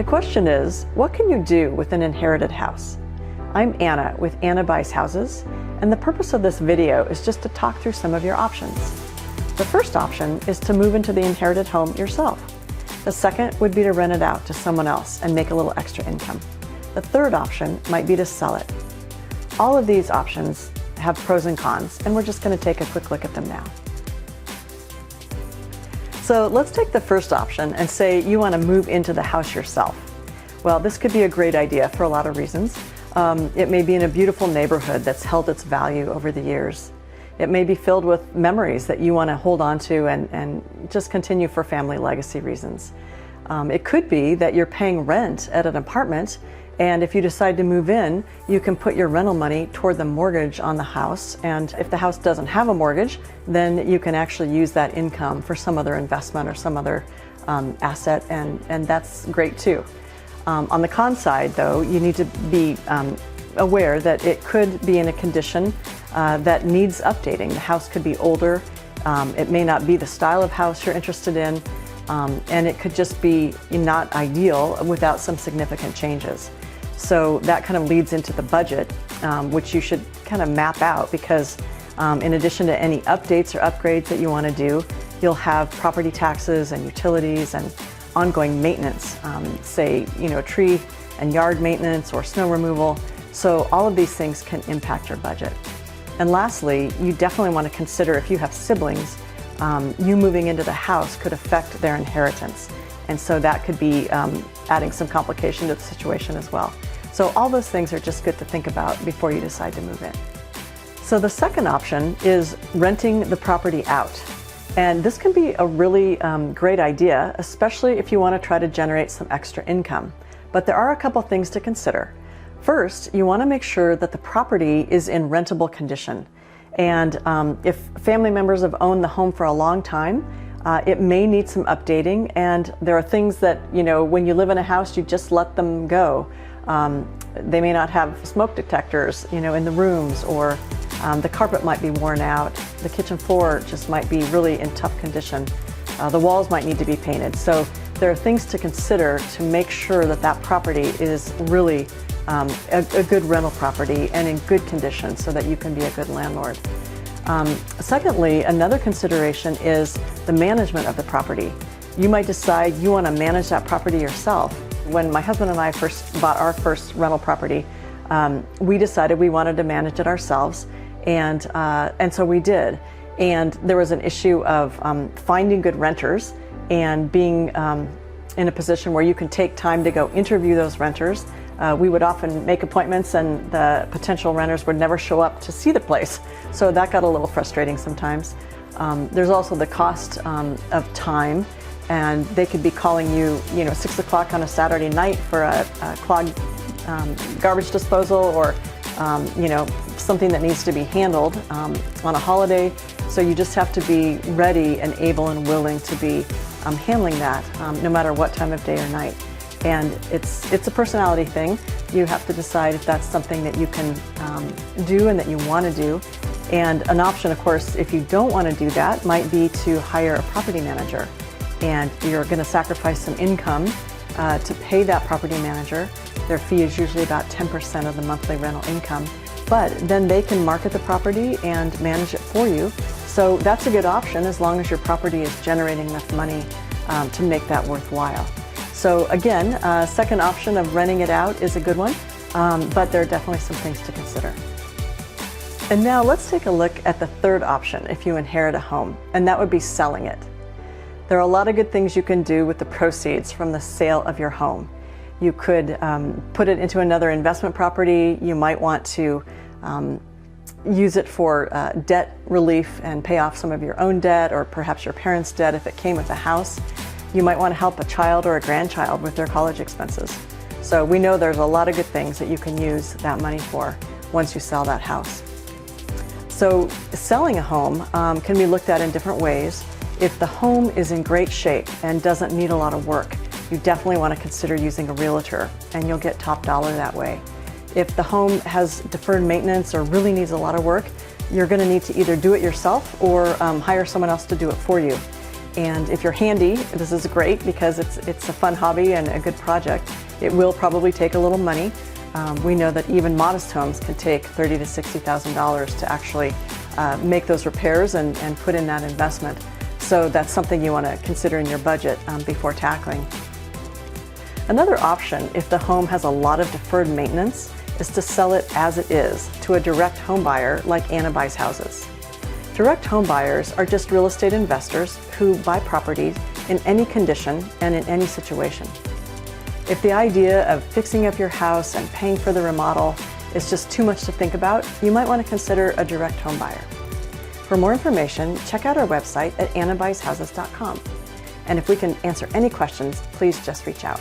The question is, what can you do with an inherited house? I'm Anna with Anna Buys Houses, and the purpose of this video is just to talk through some of your options. The first option is to move into the inherited home yourself. The second would be to rent it out to someone else and make a little extra income. The third option might be to sell it. All of these options have pros and cons, and we're just going to take a quick look at them now. So let's take the first option and say you want to move into the house yourself. Well, this could be a great idea for a lot of reasons. It may be in a beautiful neighborhood that's held its value over the years. It may be filled with memories that you want to hold on to and just continue for family legacy reasons. It could be that you're paying rent at an apartment, and if you decide to move in, you can put your rental money toward the mortgage on the house, and if the house doesn't have a mortgage, then you can actually use that income for some other investment or some other asset, and that's great too. On the con side, though, you need to be aware that it could be in a condition that needs updating. The house could be older, it may not be the style of house you're interested in, and it could just be not ideal without some significant changes. So that kind of leads into the budget, which you should kind of map out, because in addition to any updates or upgrades that you want to do, you'll have property taxes and utilities and ongoing maintenance, say, tree and yard maintenance or snow removal. So all of these things can impact your budget. And lastly, you definitely want to consider, if you have siblings, you moving into the house could affect their inheritance. And so that could be adding some complication to the situation as well. So all those things are just good to think about before you decide to move in. So the second option is renting the property out. And this can be a really great idea, especially if you want to try to generate some extra income. But there are a couple things to consider. First, you want to make sure that the property is in rentable condition. And if family members have owned the home for a long time, it may need some updating, and there are things that, when you live in a house, you just let them go. They may not have smoke detectors, in the rooms, or the carpet might be worn out. The kitchen floor just might be really in tough condition. The walls might need to be painted. So there are things to consider to make sure that that property is really a good rental property and in good condition so that you can be a good landlord. Secondly, another consideration is the management of the property. You might decide you want to manage that property yourself. When my husband and I first bought our first rental property, we decided we wanted to manage it ourselves, and so we did. And there was an issue of finding good renters and being in a position where you can take time to go interview those renters. We would often make appointments and the potential renters would never show up to see the place. So that got a little frustrating sometimes. There's also the cost of time, and they could be calling you, 6 o'clock on a Saturday night for a clogged garbage disposal, or something that needs to be handled on a holiday. So you just have to be ready and able and willing to be handling that no matter what time of day or night. And it's a personality thing. You have to decide if that's something that you can do and that you want to do. And an option, of course, if you don't want to do that, might be to hire a property manager. And you're going to sacrifice some income to pay that property manager. Their fee is usually about 10% of the monthly rental income. But then they can market the property and manage it for you. So that's a good option as long as your property is generating enough money to make that worthwhile. So again, second option of renting it out is a good one, but there are definitely some things to consider. And now let's take a look at the third option if you inherit a home, and that would be selling it. There are a lot of good things you can do with the proceeds from the sale of your home. You could put it into another investment property. You might want to use it for debt relief and pay off some of your own debt, or perhaps your parents' debt if it came with a house. You might want to help a child or a grandchild with their college expenses. So we know there's a lot of good things that you can use that money for once you sell that house. So selling a home can be looked at in different ways. If the home is in great shape and doesn't need a lot of work, you definitely want to consider using a realtor, and you'll get top dollar that way. If the home has deferred maintenance or really needs a lot of work, you're going to need to either do it yourself or hire someone else to do it for you. And if you're handy, this is great because it's a fun hobby and a good project. It will probably take a little money. We know that even modest homes can take $30,000 to $60,000 to actually make those repairs and put in that investment. So that's something you want to consider in your budget before tackling. Another option, if the home has a lot of deferred maintenance, is to sell it as it is to a direct home buyer like Anna Buys Houses. Direct home buyers are just real estate investors who buy properties in any condition and in any situation. If the idea of fixing up your house and paying for the remodel is just too much to think about, you might want to consider a direct home buyer. For more information, check out our website at annabuysHouses.com. And if we can answer any questions, please just reach out.